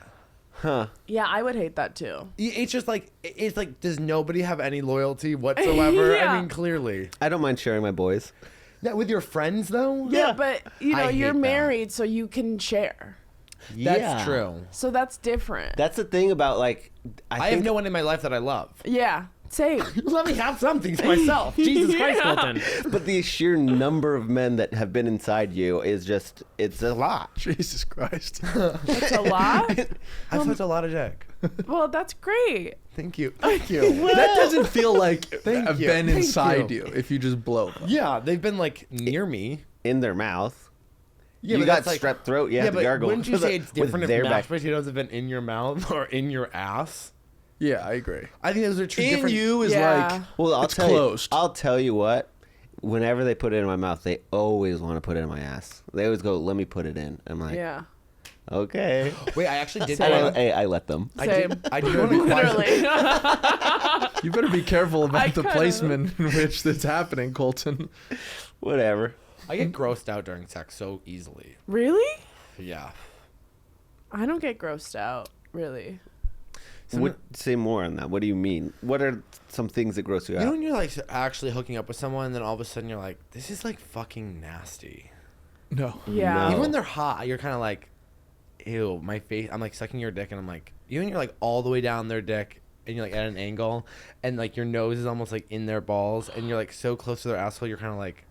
Huh. Yeah, I would hate that too. It's just like it's like, does nobody have any loyalty whatsoever? Yeah. I mean, clearly. I don't mind sharing my boys. Yeah, with your friends though. Yeah, but you I know, hate you're that. married, so you can share. That's Yeah. true. So that's different. That's the thing about like I have no one in my life that I love. Yeah, same. Let me have some things myself. Jesus Christ, Yeah. Colton. but the sheer number of men that have been inside you is just it's a lot. Jesus Christ. That's a lot. I've sucked a lot of dick. Well, that's great. Thank you. Thank you. That doesn't feel like Thank I've you. been Thank inside you. you if you just blow them. Yeah, they've been like near me. In their mouth. Yeah, you but got that's, like- strep throat, you Yeah, have to but gargle. wouldn't you with say a- it's with different if their mashed back. potatoes have been in your mouth or in your ass? Yeah, I agree. I think those are two In different. you is Yeah. like Well, I'll it's tell closed. you. I'll tell you what. Whenever they put it in my mouth, they always want to put it in my ass. They always go, "Let me put it in." I'm like, Yeah. "Okay." Wait, I actually did. Same. I let them. Same. I do want to Literally. you better be careful I about the kinda- placement in which that's happening, Colton. Whatever. I get grossed out during sex so easily. Really? Yeah. I don't get grossed out. Really. What, say more on that. What do you mean? What are some things that gross you You know out? when you're like actually hooking up with someone, and then all of a sudden you're like, this is like fucking nasty. No. Yeah. No. Even when they're hot, you're kind of like, ew, my face. I'm like sucking your dick, and I'm like, even you're like all the way down their dick, and you're like at an angle, and like your nose is almost like in their balls, and you're like so close to their asshole, you're kind of like,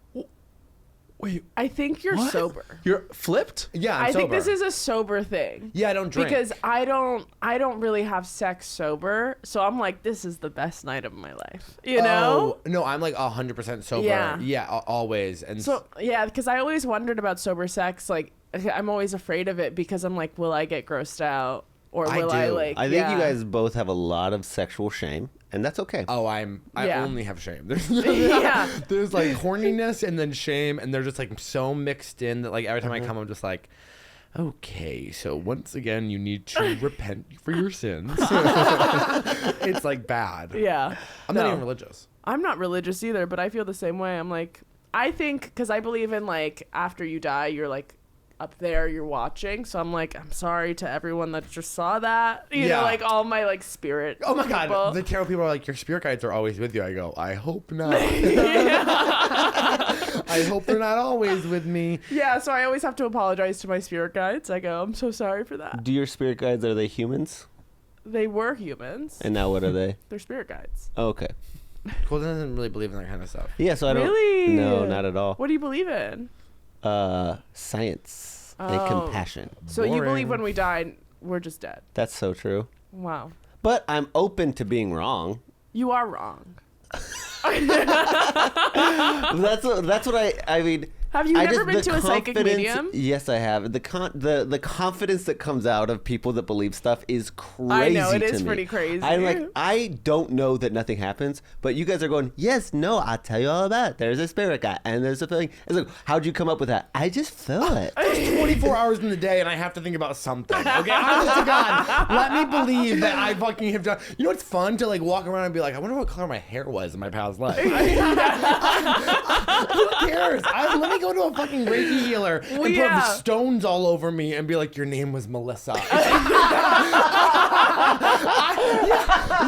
Wait, I think you're what? sober. You're flipped? yeah, I'm I think sober. this is a sober thing. Yeah, I don't drink. Because I don't really have sex sober, so I'm like, this is the best night of my life. You know? Oh, no, I'm like 100% sober. Yeah. Yeah, always. And So yeah, because I always wondered about sober sex. Like, I'm always afraid of it because I'm like, will I get grossed out, or I will I do. like? I think you yeah. guys both have a lot of sexual shame, and that's okay. I Yeah. only have shame. There's Yeah. there's like horniness and then shame, and they're just like so mixed in that like every time I come, I'm just like, okay, so once again, you need to repent for your sins. It's like bad. Yeah. I'm not No. even religious. I'm not religious either, but I feel the same way. I'm like, I think because I believe in like after you die, you're like up there you're watching. So I'm like, I'm sorry to everyone that just saw that. You Yeah. know, like all my like spirit. Oh my God. people. The tarot people are like, your spirit guides are always with you. I go, I hope not. I hope they're not always with me. Yeah, so I always have to apologize to my spirit guides. I go, I'm so sorry for that. Do your spirit guides, are they humans? They were humans. And now what are they? They're spirit guides. Oh, okay. Colton doesn't really believe in that kind of stuff. Yeah, so I don't. Really? No, not at all. What do you believe in? Science and Oh. compassion. So you Boring. believe when we die, we're just dead. That's so true. Wow. But I'm open to being wrong. You are wrong. That's what I mean. Have you I never just- been the to a psychic confidence- medium? Yes, I have. The confidence that comes out of people that believe stuff is crazy. I know, it to is me. pretty crazy. I'm like, I don't know that nothing happens, but you guys are going, yes, no, I'll tell you all about it. There's a spirit guy and there's a feeling. It's like, how'd you come up with that? I just feel it. There's 24 hours in the day and I have to think about something. Okay, honest to God, let me believe that I fucking have done. You know what's fun to like walk around and be like, I wonder what color my hair was in my past life. Who cares? Let me go to a fucking Reiki healer and Yeah. put stones all over me and be like, your name was Melissa.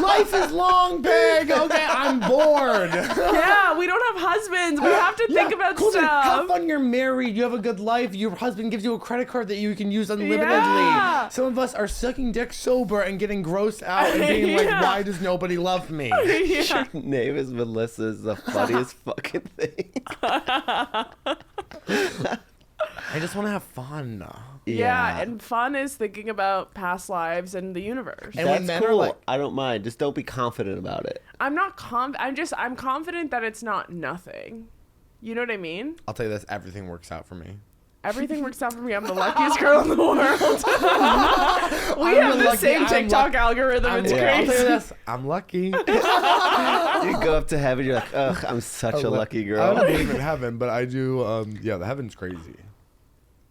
Life is long, pig. Okay, I'm bored. Yeah, we don't have husbands. We have to think about Colton, stuff. have fun. You're married. You have a good life. Your husband gives you a credit card that you can use unlimitedly. Yeah. Some of us are sucking dick sober and getting grossed out and being like, Yeah. why does nobody love me? Yeah. Your name is Melissa is the funniest fucking thing. I just want to have fun. Yeah, and fun is thinking about past lives and the universe. And when That's men are cool. like- I don't mind. Just don't be confident about it. I'm not I'm confident that it's not nothing. You know what I mean? I'll tell you this, everything works out for me. Everything works out for me. I'm the luckiest girl in the world. We I'm have the lucky- same I'm TikTok luck- algorithm. It's Yeah. I'll tell you crazy. this, I'm lucky. You go up to heaven, you're like, ugh, I'm such a lucky I girl. don't believe in heaven, but I do. Yeah, the heaven's crazy.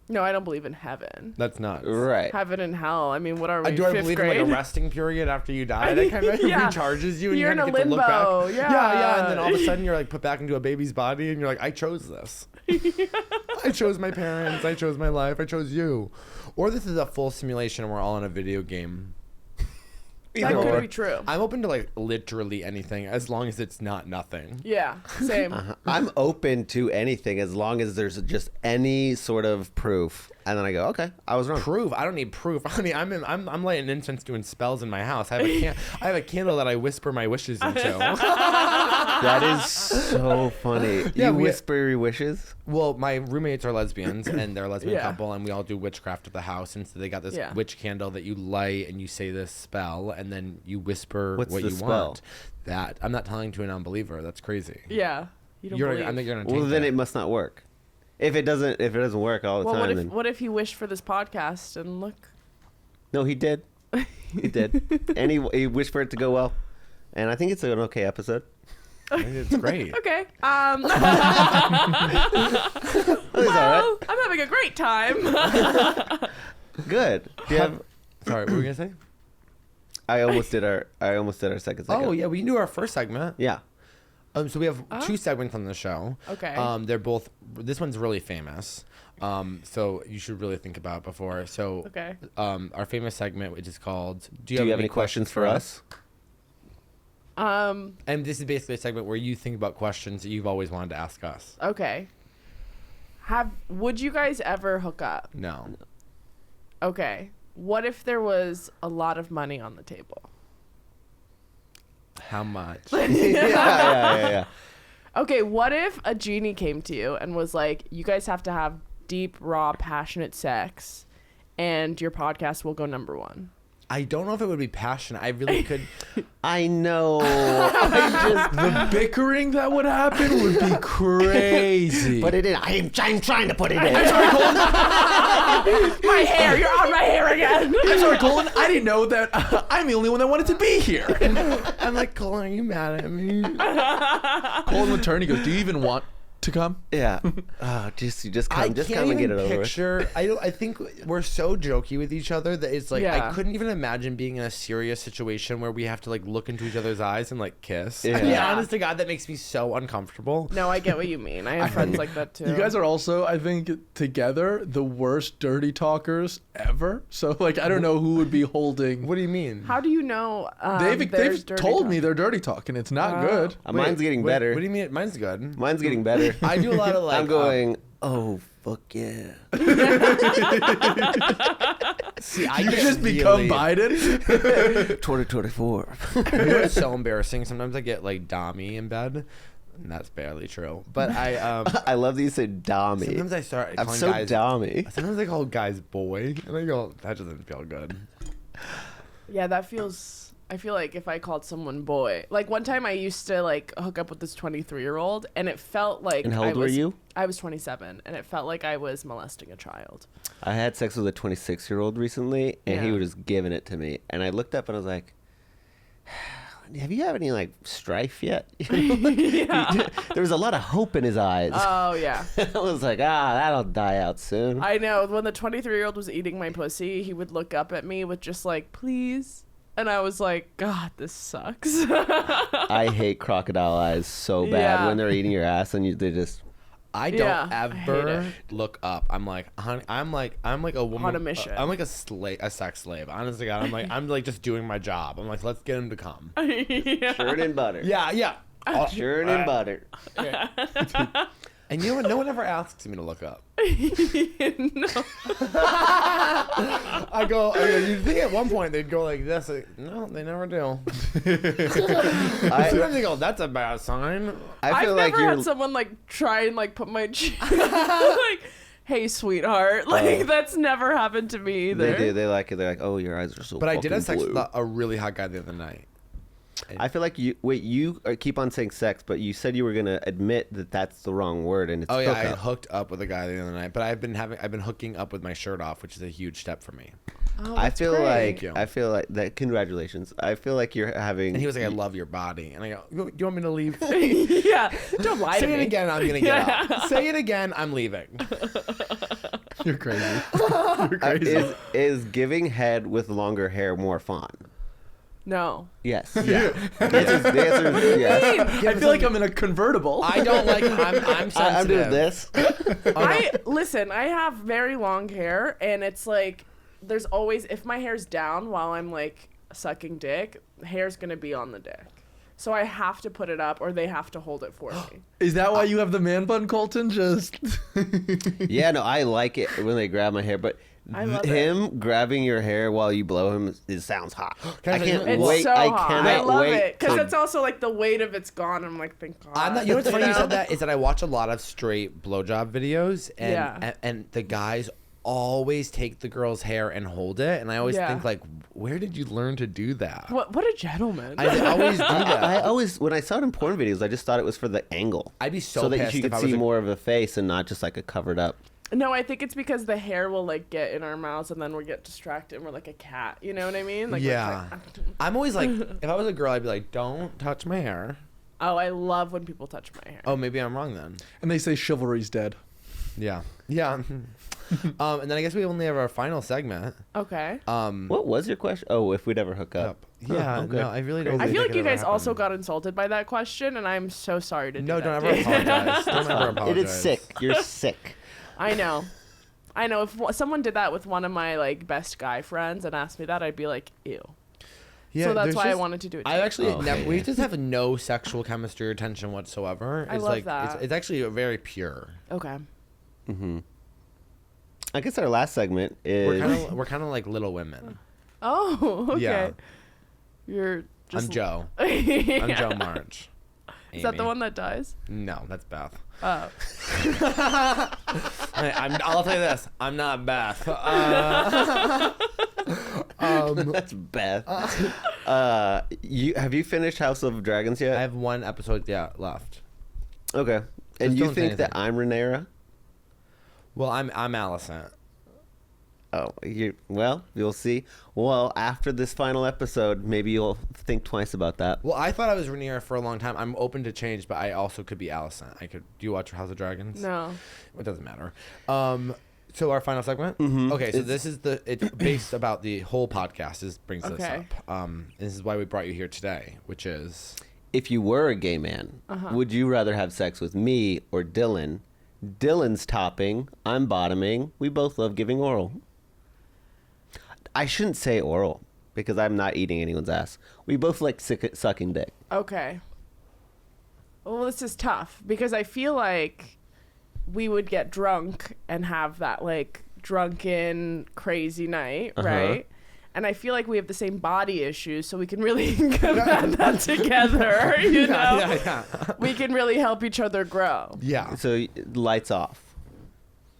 No, I don't believe in heaven. That's nuts. Right. Heaven and hell. I mean, what are we? Do I fifth believe grade? in like a resting period after you die? That kind of Yeah. recharges you and You're you in kind a of get to look back. limbo, yeah. And then all of a sudden you're like put back into a baby's body and you're like, I chose this. I chose my parents. I chose my life. I chose you. Or this is a full simulation and we're all in a video game. That Either could or. be true. I'm open to like literally anything as long as it's not nothing. Yeah, same. I'm open to anything as long as there's just any sort of proof. And then I go, okay, I was wrong. Proof? I don't need proof. I mean, I'm lighting incense doing spells in my house. I have a candle that I whisper my wishes into. That is so funny. Yeah, You we- whisper your wishes? Well, my roommates are lesbians, and they're a lesbian Yeah. couple, and we all do witchcraft at the house. And so they got this Yeah. witch candle that you light, and you say this spell, and then you whisper What's what the you spell? want. That I'm not telling to a non-believer. That's crazy. Yeah, you don't You're, believe. I think you're gonna. Well, take then that. it must not work. If it doesn't work all the well, time, then what if you wish for this podcast and look? no, he did. He did, and he wished for it to go well. And I think it's an okay episode. I think it's great. Okay. It's all right. Well, I'm having a great time. Good. Do you have? Sorry, what were you gonna say? I almost did our second segment. Oh yeah, we can do our first segment. Yeah. So we have two segments on the show. Okay. They're both. This one's really famous. So you should really think about it before. So. Okay. Our famous segment, which is called Do you have any questions for us? And this is basically a segment where you think about questions that you've always wanted to ask us. Okay. Would you guys ever hook up? No. Okay. What if there was a lot of money on the table? How much? yeah. Okay, what if a genie came to you and was like, you guys have to have deep, raw, passionate sex and your podcast will go #1? I don't know if it would be passionate. I really could. I know. The bickering that would happen would be crazy. Put it in. I'm trying to put it in. My hair, you're on my hair again. I'm sorry, Colton. I didn't know that I'm the only one that wanted to be here. I'm like, Colton, are you mad at me? Colton would turn. He goes, "Do you even want to come. Yeah. You just come and get it over with. I think we're so jokey with each other that it's like Yeah. I couldn't even imagine being in a serious situation where we have to like look into each other's eyes and like kiss. Yeah. I mean, Yeah. honest to God, that makes me so uncomfortable. No, I get what you mean. I have friends like that too. You guys are also, I think, together the worst dirty talkers ever. So like, I don't know who would be holding. What do you mean? How do you know? They've there's dirty told me talk? they're dirty talking. It's not good. Mine's getting better. What do you mean? Mine's good. Mine's getting better. I do a lot of like. I'm going, oh, fuck yeah. See, I You get just become really- Biden. 2024. It's so embarrassing. Sometimes I get like dommy in bed, and that's barely true. But I I love that you said Dommy. sometimes I start I'm calling so guys. Dommy. Sometimes I call guys boy, and I go, that doesn't feel good. Yeah, that feels. I feel like if I called someone boy, like one time I used to like hook up with this 23-year-old, and it felt like. And how old were you? I was 27, and it felt like I was molesting a child. I had sex with a 26-year-old recently, and he Yeah. was just giving it to me. And I looked up and I was like, have you had any like strife yet? Yeah. There was a lot of hope in his eyes. Oh yeah. I was like, that'll die out soon. I know. When the 23-year-old was eating my pussy, he would look up at me with just like, please. And I was like, God, this sucks. I hate crocodile eyes so bad Yeah. when they're eating your ass and they just. I don't Yeah, I hate ever it. look up. I'm like, honey, I'm like a woman On a mission. I'm like a sex slave. Honestly, God, I'm like just doing my job. I'm like, let's get him to come. Yeah. Churn and butter. Yeah. Churn and butter. And you know what? No one ever asks me to look up. No. I go, you think at one point they'd go like this. Like, no, they never do. Sometimes they go, that's a bad sign. I feel I've like never you're. had someone like try and like put my cheek like, hey, sweetheart. Like that's never happened to me either. They do. They like it. They're like, oh, your eyes are so. But I did have sex blue. with a really hot guy the other night. I feel like you. Wait, you keep on saying sex, but you said you were gonna admit that that's the wrong word, and it's. Oh yeah, I hookup. hooked up with a guy the other night, but I've been hooking up with my shirt off, which is a huge step for me. Oh, I that's feel great. like you. I feel like that. Congratulations. I feel like you're having. And he was like, "I love your body," and I go, "Do you want me to leave?" Yeah. Don't lie to Say me. it again, I'm gonna get Yeah. up. Say it again, I'm leaving. You're crazy. You're crazy. Is giving head with longer hair more fun? No. Yes. Yeah. The answer is yes. I feel like I'm in a convertible. I don't like. I'm sensitive. I'm doing this. Listen, I have very long hair, and it's like there's always, if my hair's down while I'm like sucking dick, hair's gonna be on the dick. So I have to put it up, or they have to hold it for me. Is that why you have the man bun, Colton? Just Yeah, no, I like it when they grab my hair, but I love him grabbing your hair while you blow him sounds hot. Can I I tell you- can't It's wait. so I hot. cannot I love wait. it because to- it's also like the weight of it's gone. I'm like, thank God. I'm not, you know what's funny you know? said that is that I watch a lot of straight blowjob videos, and Yeah. and the guys always take the girl's hair and hold it, and I always Yeah. think like, where did you learn to do that? What a gentleman. I always do that. I always, when I saw it in porn videos, I just thought it was for the angle. I'd be so so that pissed you if could I was see a- more of the face and not just like a covered up. No, I think it's because the hair will like get in our mouths and then we get distracted and we're like a cat. You know what I mean? Like, we're Yeah. just like, I'm always like, if I was a girl, I'd be like, don't touch my hair. oh, I love when people touch my hair. Oh, maybe I'm wrong then. and they say chivalry's dead. Yeah. Yeah. And then I guess we only have our final segment. Okay. What was your question? Oh, if we'd ever hook up. Yeah. okay. No, I really don't. I think feel like it you ever guys also happened. got insulted by that question, and I'm so sorry to do No, that don't to ever you. apologize. Don't ever apologize. It is sick. You're sick. I know. If someone did that with one of my like best guy friends and asked me that, I'd be like, ew. Yeah, so that's there's why I just- wanted to do it. I too. actually Oh, never. okay, We yeah. just have no sexual chemistry or tension whatsoever. I It's love like that. It's actually very pure. Okay. Mm-hmm. I guess our last segment is. We're kind of like Little Women. Oh, okay. Yeah. You're just. I'm Joe. Yeah. I'm Joe March. Is that the Amy. one that dies? No, that's Beth. Oh. I'll tell you this. I'm not Beth. That's Beth. Have you finished House of Dragons yet? I have one episode left. Okay. And Just you don't say think that anything. I'm Rhaenyra? Well, I'm Alicent. Oh, you'll see. Well, after this final episode, maybe you'll think twice about that. Well, I thought I was Rhaenyra for a long time. I'm open to change, but I also could be Alicent. Do you watch House of Dragons? No. It doesn't matter. So our final segment? Mhm. Okay, so it's based about the whole podcast. This brings this Okay. up. This is why we brought you here today, which is... If you were a gay man, would you rather have sex with me or Dylan? Dylan's topping, I'm bottoming. We both love giving oral. I shouldn't say oral because I'm not eating anyone's ass. We both like sucking dick. Okay. Well, this is tough because I feel like we would get drunk and have that like drunken crazy night, right? And I feel like we have the same body issues, so we can really combine that together, you know? Yeah. We can really help each other grow. Yeah. So lights off.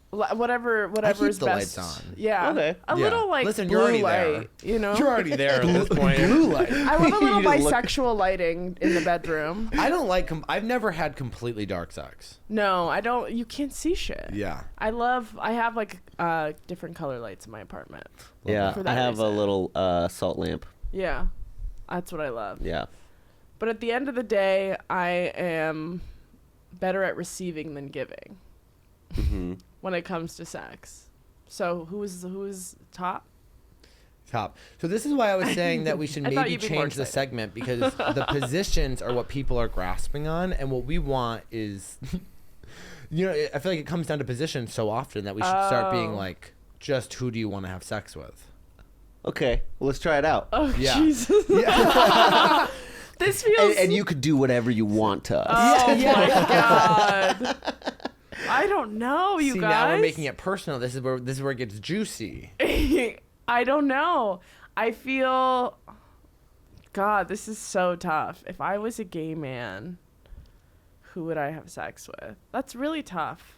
Whatever I keep is the best. lights on. Yeah. Okay. A Yeah. little like Listen, blue you're already light, there. you know? You're already there at this point. Blue light. I love a little You just look- bisexual lighting in the bedroom. I don't like... I've never had completely dark sex. No, I don't. You can't see shit. Yeah. I have like different color lights in my apartment. Yeah, For I that have a reason. little salt lamp. Yeah. That's what I love. Yeah. But at the end of the day, I am better at receiving than giving hmm when it comes to sex. So who is top? Top. So this is why I was saying that we should I thought maybe you'd be more change the excited. segment because the positions are what people are grasping on, and what we want is, I feel like it comes down to positions so often that we should start being Oh. like, just who do you want to have sex with? Okay, well, let's try it out. Oh Yeah. Jesus. This feels And you could do whatever you want to us. Oh my god. I don't know, you See, guys. now we're making it personal. This is where it gets juicy. I don't know. I feel God, this is so tough. If I was a gay man, who would I have sex with? That's really tough.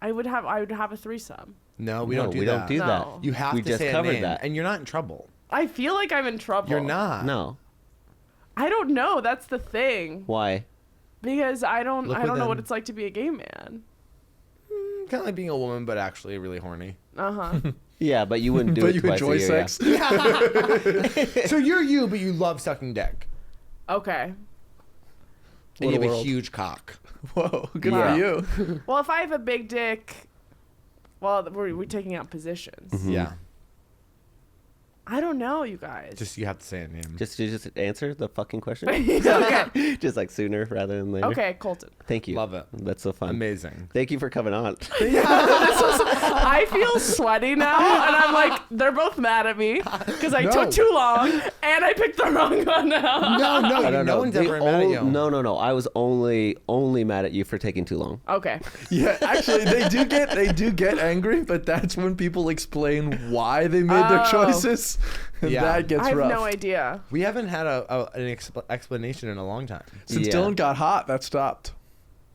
I would have a threesome. No, we No, don't do we that. don't do No. that. You have We to just say a covered name, that. and you're not in trouble. I feel like I'm in trouble. You're not. No. I don't know. That's the thing. Why? Because I don't Look know what within. it's like to be a gay man. Kind of like being a woman, but actually really horny. Uh-huh. Yeah, but you wouldn't do But it you twice enjoy a year. sex? So you're you, but you love sucking dick, Okay. and What you a have a world. huge cock. Whoa, good Yeah. for you. Well, if I have a big dick, well, we're taking out positions. Mhm. Yeah. I don't know, you guys. Just you have to say a name. Just answer the fucking question. okay. Just like sooner rather than later. Okay, Colton. Thank you. Love it. That's so fun. Amazing. Thank you for coming on. I feel sweaty now, and I'm like, they're both mad at me because I No. took too long and I picked the wrong one now. No, I don't no know. one's The ever mad at you. No. I was only mad at you for taking too long. Okay. Yeah, actually, they do get angry, but that's when people explain why they made their Oh. choices, and Yeah. that gets I have rough. no idea. We haven't had an explanation in a long time. Since Yeah. Dylan got hot, that stopped.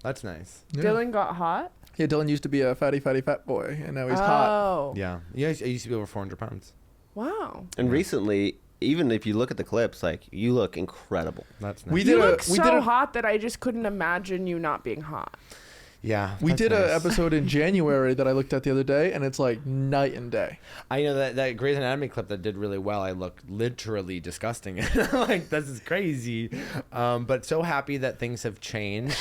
That's nice. Yeah. Dylan got hot? Yeah, Dylan used to be a fatty fat boy, and now he's hot. Oh. Yeah. I used to be over 400 pounds. Wow. And recently, even if you look at the clips, like you look incredible. That's nice. We You did look we so did a, hot that I just couldn't imagine you not being hot. Yeah. we that's did nice. an episode in January that I looked at the other day, and it's like night and day. I know that Grey's Anatomy clip that did really well. I looked literally disgusting. Like, this is crazy. But so happy that things have changed.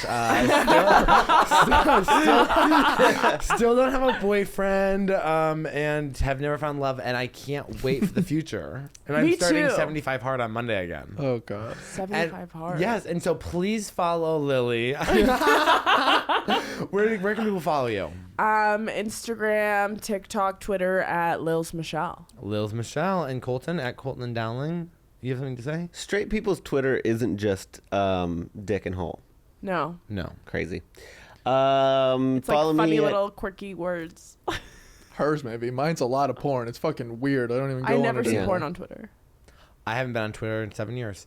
Still don't have a boyfriend and have never found love. And I can't wait for the future. And I'm Me starting too. 75 hard on Monday again. Oh God. 75 hard. Yes, and so please follow Lily. Where can people follow you? Instagram, TikTok, Twitter at Lils Michelle. Lils Michelle and Colton at Colton and Dowling. You have something to say? Straight people's Twitter isn't just dick and hole. No. No. Crazy. It's Follow like funny me. little quirky words. Hers maybe. Mine's a lot of porn. It's fucking weird. I don't even go I on never it see Yeah. anymore. porn on Twitter. I haven't been on Twitter in 7 years.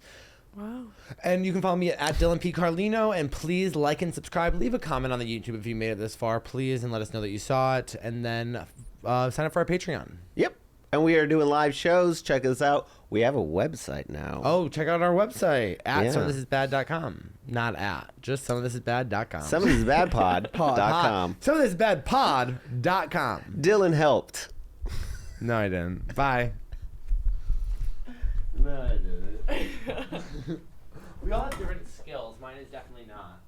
Wow. And you can follow me at Dylan P. Carlino. And please like and subscribe. Leave a comment on the YouTube if you made it this far, please, and let us know that you saw it. And then sign up for our Patreon. Yep. And we are doing live shows. Check us out. We have a website now. Oh, check out our website at Yeah. somethisisbad.com. Not at, just somethisisbad.com. Some of this is bad pod.com. Somethisisbadpod.com. Dylan helped. No, I didn't. Bye. No, I didn't. We all have different skills. Mine is definitely not.